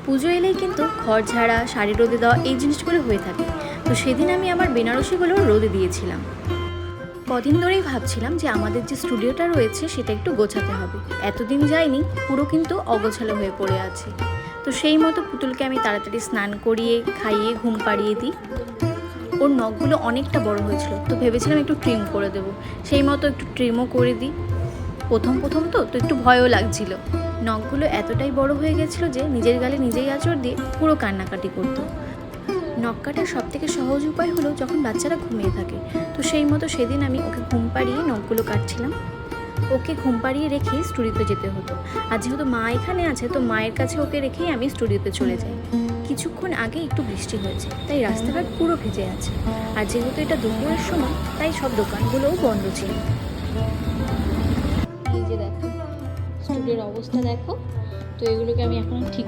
পুজো এলেই কিন্তু ঘর ঝাড়া, শাড়ি রোদে দেওয়া এই জিনিসগুলো হয়ে থাকে। তো সেদিন আমি আমার বেনারসিগুলো রোদে দিয়েছিলাম। কদিন ধরেই ভাবছিলাম যে আমাদের যে স্টুডিওটা রয়েছে সেটা একটু গোছাতে হবে। এতদিন যায়নি, পুরো কিন্তু অগোছালো হয়ে পড়ে আছে। তো সেই মতো পুতুলকে আমি তাড়াতাড়ি স্নান করিয়ে খাইয়ে ঘুম পাড়িয়ে দিই। ওর নখগুলো অনেকটা বড় হয়েছিল, তো ভেবেছিলাম একটু ট্রিম করে দেবো। সেই মতো একটু ট্রিমও করে দিই। প্রথম তো একটু ভয়ও লাগছিল। নখগুলো এতটাই বড় হয়ে গেছিলো যে নিজের গালে নিজেই আঁচড় দিয়ে পুরো কান্নাকাটি করতো। নখ কাটার সবথেকে সহজ উপায় হলো যখন বাচ্চারা ঘুমিয়ে থাকে। তো সেই মতো সেদিন আমি ওকে ঘুম পাড়িয়ে নখগুলো কাটছিলাম। ওকে ঘুম পাড়িয়ে রেখেই স্টুডিওতে যেতে হতো। আর যেহেতু মা এখানে আছে, তো মায়ের কাছে ওকে রেখেই আমি স্টুডিওতে চলে যাই। কিছুক্ষণ আগে একটু বৃষ্টি হয়েছে, তাই রাস্তাঘাট পুরো ভিজে আছে। আর যেহেতু এটা দুপুরের সময়, তাই সব দোকানগুলোও বন্ধ ছিল। এই যে দেখো স্টুডিওর অবস্থা দেখো। তো এগুলোকে আমি এখন ঠিক